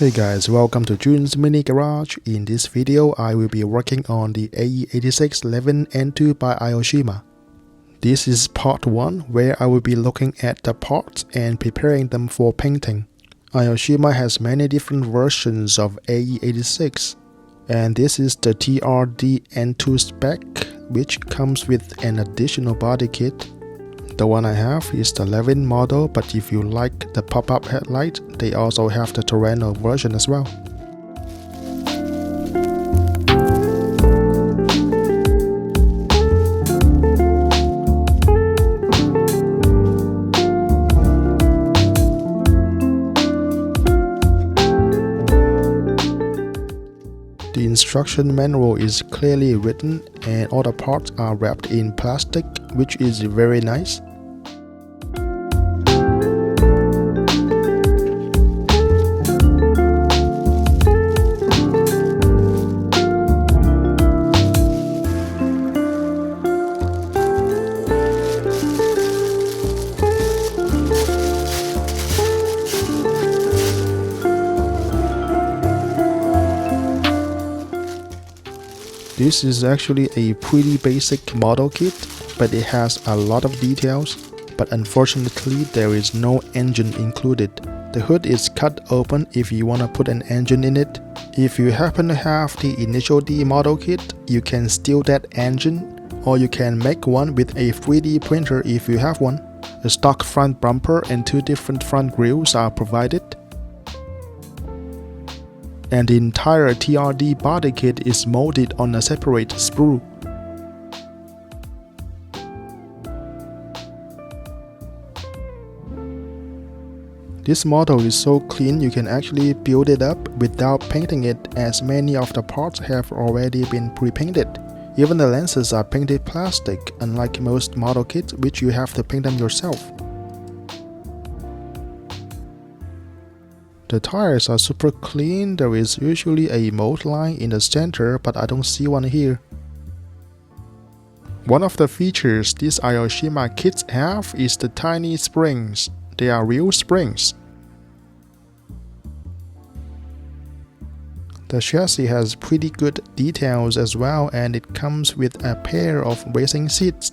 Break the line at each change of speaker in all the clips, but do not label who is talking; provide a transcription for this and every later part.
Hey guys, welcome to June's Mini Garage. In this video, I will be working on the AE86 Levin N2 by Aoshima. This is part 1, where I will be looking at the parts and preparing them for painting. Aoshima has many different versions of AE86, and this is the TRD N2 spec, which comes with an additional body kit. The one I have is the Levin model, but if you like the pop-up headlight, they also have the Corolla version as well. The instruction manual is clearly written and all the parts are wrapped in plastic, which is very nice. This is actually a pretty basic model kit, but it has a lot of details, but unfortunately there is no engine included. The hood is cut open if you want to put an engine in it. If you happen to have the Initial D model kit, you can steal that engine, or you can make one with a 3D printer if you have one. A stock front bumper and 2 different front grills are provided. And the entire TRD body kit is molded on a separate sprue. This model is so clean you can actually build it up without painting it, as many of the parts have already been pre-painted. Even the lenses are painted plastic, unlike most model kits which you have to paint them yourself. The tires are super clean. There is usually a mold line in the center, but I don't see one here. One of the features these Aoshima kits have is the tiny springs. They are real springs. The chassis has pretty good details as well, and it comes with a pair of racing seats.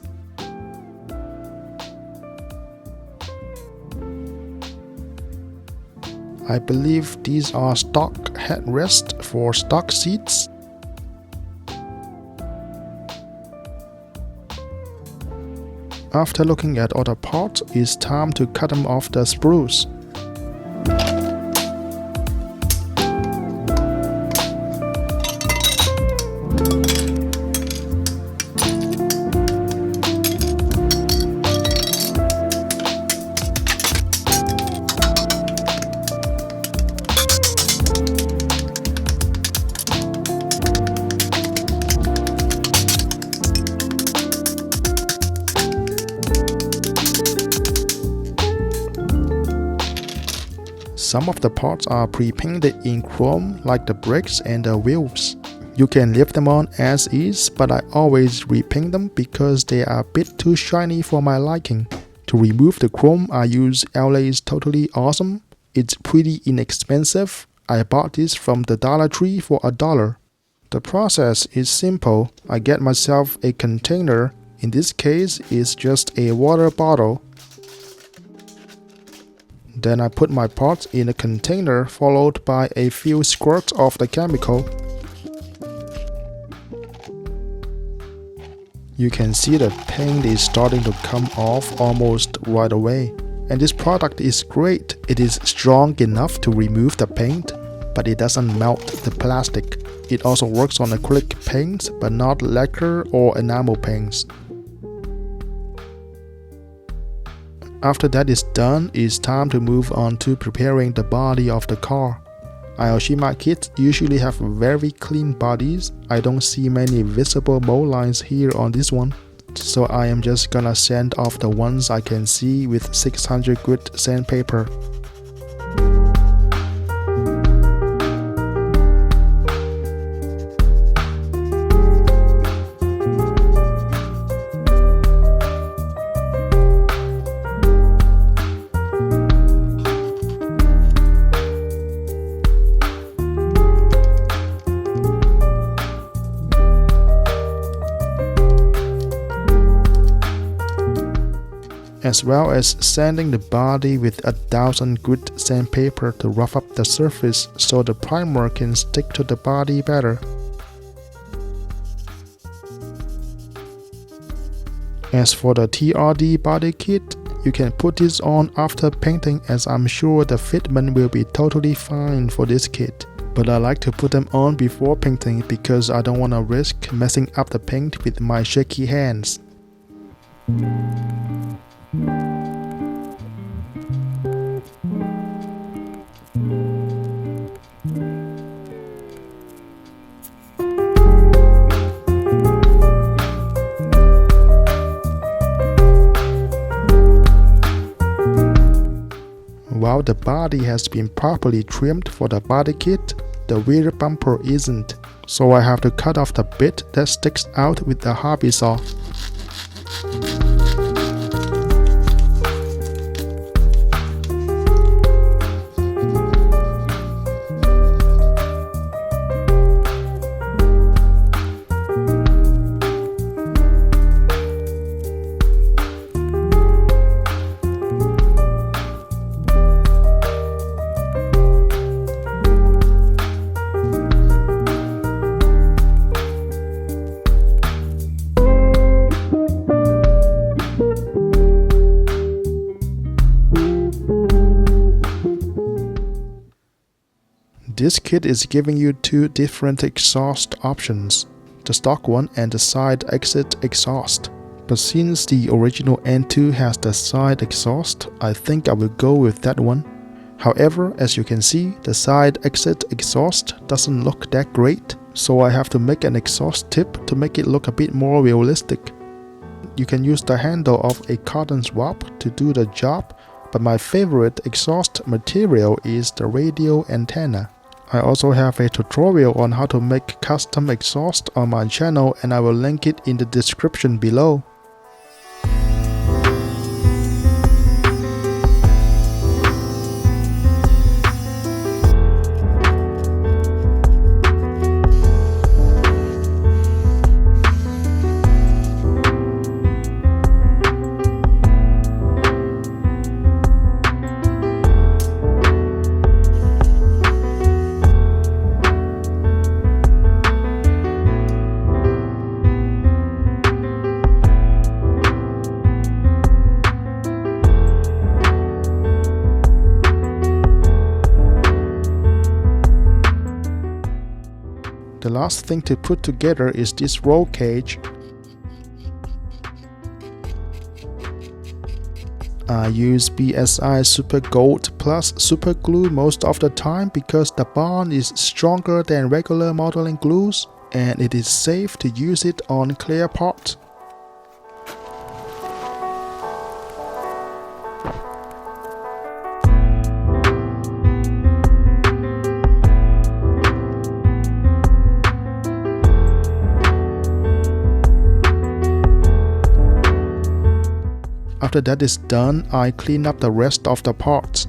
I believe these are stock headrests for stock seats. After looking at all the parts, it's time to cut them off the sprues. Some of the parts are pre-painted in chrome, like the brakes and the wheels. You can leave them on as is, but I always repaint them because they are a bit too shiny for my liking. To remove the chrome, I use LA's Totally Awesome. It's pretty inexpensive. I bought this from the Dollar Tree for $1. The process is simple. I get myself a container. In this case, it's just a water bottle. Then I put my parts in a container, followed by a few squirts of the chemical. You can see the paint is starting to come off almost right away. And this product is great. It is strong enough to remove the paint, but it doesn't melt the plastic. It also works on acrylic paints, but not lacquer or enamel paints. After that is done, it's time to move on to preparing the body of the car. Aoshima kits usually have very clean bodies. I don't see many visible mold lines here on this one, so I am just gonna sand off the ones I can see with 600 grit sandpaper. as well as sanding the body with 1000 grit sandpaper to rough up the surface so the primer can stick to the body better. As for the TRD body kit, you can put this on after painting, as I'm sure the fitment will be totally fine for this kit. But I like to put them on before painting because I don't want to risk messing up the paint with my shaky hands. While the body has been properly trimmed for the body kit, the rear bumper isn't, so I have to cut off the bit that sticks out with the hobby saw. This kit is giving you two different exhaust options, the stock one and the side exit exhaust. But since the original N2 has the side exhaust, I think I will go with that one. However, as you can see, the side exit exhaust doesn't look that great, so I have to make an exhaust tip to make it look a bit more realistic. You can use the handle of a cotton swab to do the job, but my favorite exhaust material is the radio antenna. I also have a tutorial on how to make custom exhaust on my channel, and I will link it in the description below. The last thing to put together is this roll cage. I use BSI Super Gold Plus Super Glue most of the time because the bond is stronger than regular modeling glues and it is safe to use it on clear parts. After that is done, I clean up the rest of the parts.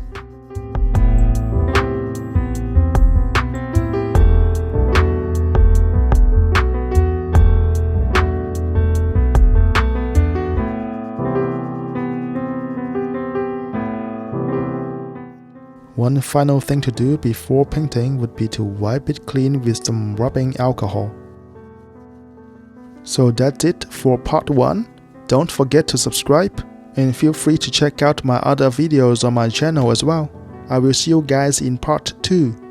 One final thing to do before painting would be to wipe it clean with some rubbing alcohol. So that's it for part 1. Don't forget to subscribe. And feel free to check out my other videos on my channel as well. I will see you guys in part 2.